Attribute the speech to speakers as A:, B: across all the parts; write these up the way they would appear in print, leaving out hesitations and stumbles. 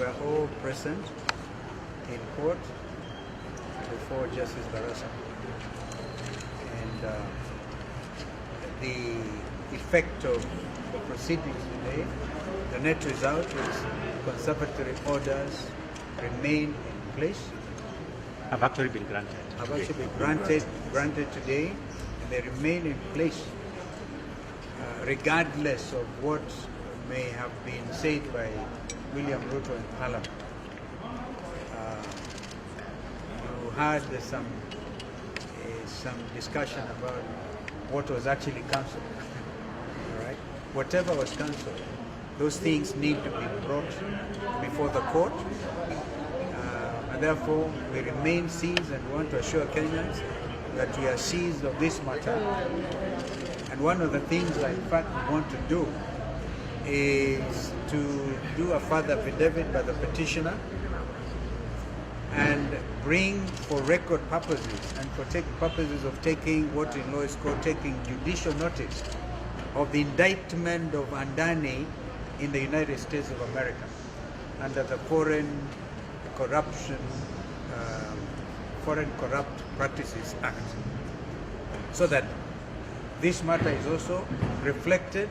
A: were all present in court before Justice Barasa. And the effect of the proceedings today, the net result is conservatory orders remain in place.
B: Have actually been granted.
A: Have actually been granted today, and they remain in place regardless of what may have been said by William Ruto in Parliament. You had some discussion about what was actually cancelled. All right, whatever was cancelled, those things need to be brought before the court, and therefore we remain seized and want to assure Kenyans that we are seized of this matter. And one of the things that in fact we want to do is to do a further affidavit by the petitioner and bring for record purposes and for purposes of taking what in law is called taking judicial notice of the indictment of Andani in the United States of America under the Foreign Corrupt Practices Act, so that this matter is also reflected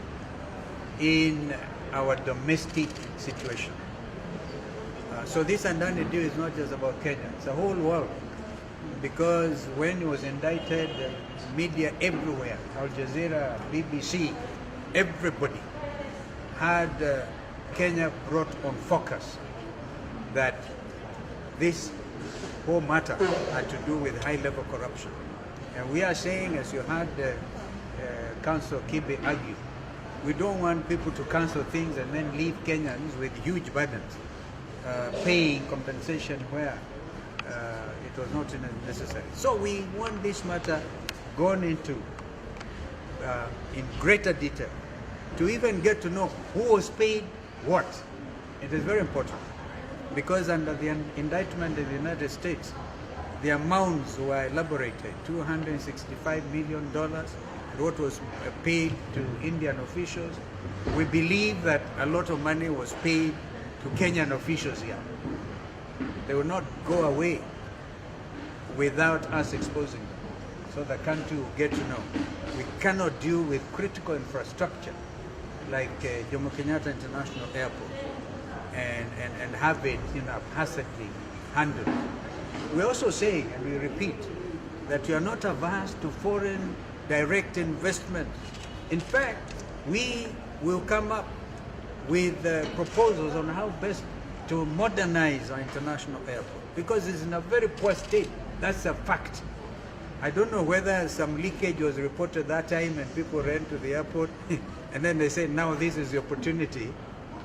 A: in our domestic situation. So this Andani deal is not just about Kenya, it's the whole world. Because when he was indicted, media everywhere, Al Jazeera, BBC, everybody had Kenya brought on focus that this whole matter had to do with high-level corruption. And we are saying, as you heard Councillor Kibe argue, we don't want people to cancel things and then leave Kenyans with huge burdens, paying compensation where it was not necessary. So we want this matter gone into in greater detail to even get to know who was paid what. It is very important because under the indictment in the United States, the amounts were elaborated, $265 million, what was paid to Indian officials. We believe that a lot of money was paid to Kenyan officials here. They will not go away without us exposing them, so the country will get to know. We cannot deal with critical infrastructure like Jomo Kenyatta International Airport and have it, haphazardly handled. We're also saying, and we repeat, that we are not averse to foreign direct investment. In fact, we will come up with proposals on how best to modernize our international airport because it's in a very poor state. That's a fact. I don't know whether some leakage was reported that time and people ran to the airport and then they said, now this is the opportunity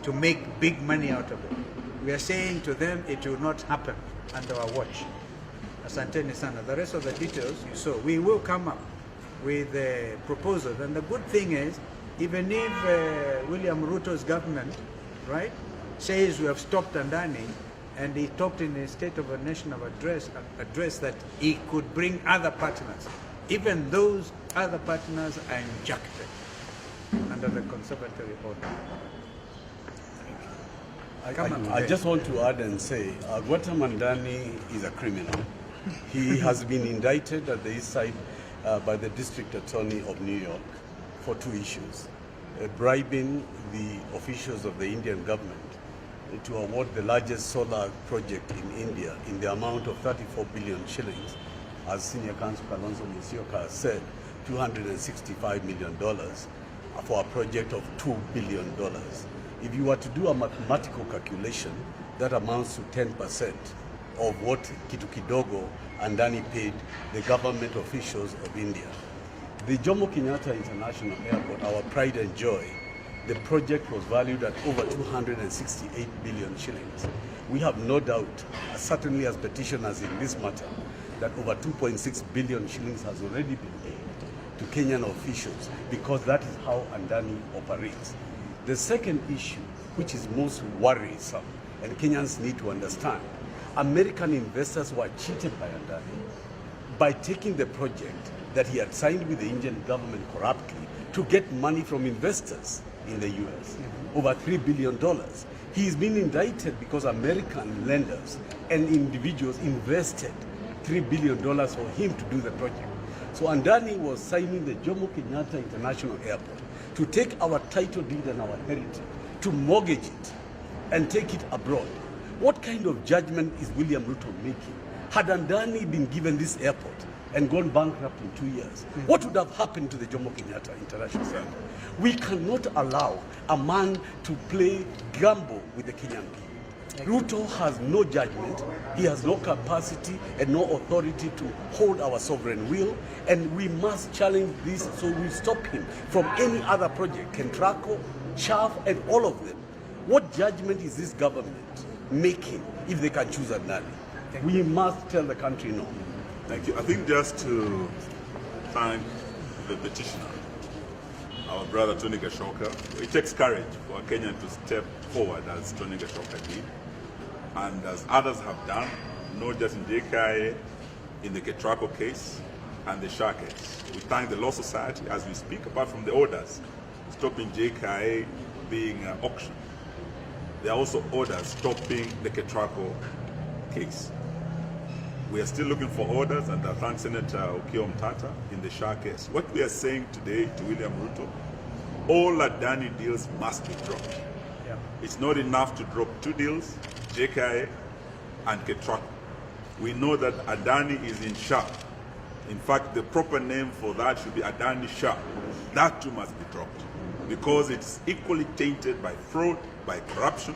A: to make big money out of it. We are saying to them it will not happen under our watch. Asanteni sana. The rest of the details you saw. We will come up with proposals. And the good thing is, even if William Ruto's government, right, says we have stopped Andani, and he talked in his State of a Nation address that he could bring other partners. Even those other partners are injected under the conservatory order.
C: I just want to add and say, Gautam Andani is a criminal. He has been indicted at the east side by the District Attorney of New York for two issues. Bribing the officials of the Indian government to award the largest solar project in India in the amount of 34 billion shillings, as Senior Counsel Kalonzo has said, $265 million for a project of $2 billion. If you were to do a mathematical calculation, that amounts to 10% of what Kitu Kidogo and Andani paid the government officials of India. The Jomo Kenyatta International Airport, our pride and joy, the project was valued at over 268 billion shillings. We have no doubt, certainly as petitioners in this matter, that over 2.6 billion shillings has already been paid to Kenyan officials because that is how Andani operates. The second issue, which is most worrisome, and Kenyans need to understand, American investors were cheated by Andani by taking the project that he had signed with the Indian government corruptly to get money from investors. in the US, over $3 billion. He's been indicted because American lenders and individuals invested $3 billion for him to do the project. So Andani was signing the Jomo Kenyatta International Airport to take our title deed and our heritage, to mortgage it and take it abroad. What kind of judgment is William Ruto making? Had Andani been given this airport and gone bankrupt in 2 years, what would have happened to the Jomo Kenyatta International Airport? We cannot allow a man to play gamble with the Kenyan people. Ruto has no judgment, he has no capacity and no authority to hold our sovereign will, and we must challenge this so we stop him from any other project, Kentraco, Chaff, and all of them. What judgment is this government making if they can choose Andani? We must tell the country no.
D: Thank you. I think just to thank the petitioner, our brother Tony Gashoka. It takes courage for a Kenyan to step forward as Tony Gashoka did, and as others have done, not just in JKIA, in the Ketraco case and the Shah case. We thank the Law Society as we speak, apart from the orders stopping JKIA being auctioned. There are also orders stopping the Ketraco case. We are still looking for orders, and I thank Senator Okiya Omtata in the Shah case. What we are saying today to William Ruto, all Adani deals must be dropped.
A: Yeah.
D: It's not enough to drop 2 deals, JKIA and Ketraco. We know that Adani is in Shah. In fact, the proper name for that should be Adani Shah. That too must be dropped, because it's equally tainted by fraud, by corruption,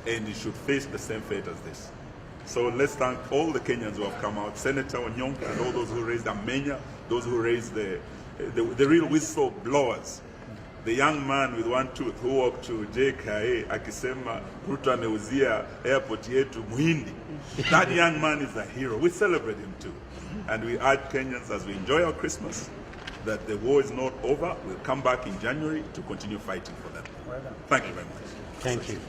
D: and it should face the same fate as this. So let's thank all the Kenyans who have come out, Senator Onyonka and all those who raised Amenya, those who raised the real whistleblowers. The young man with 1 tooth who walked to JKIA akisema Ruto ameuzia airport yetu Muhindi. That young man is a hero. We celebrate him too. And we urge Kenyans, as we enjoy our Christmas, that the war is not over. We'll come back in January to continue fighting for them.
A: Well done.
D: Thank you very much.
B: Thank you.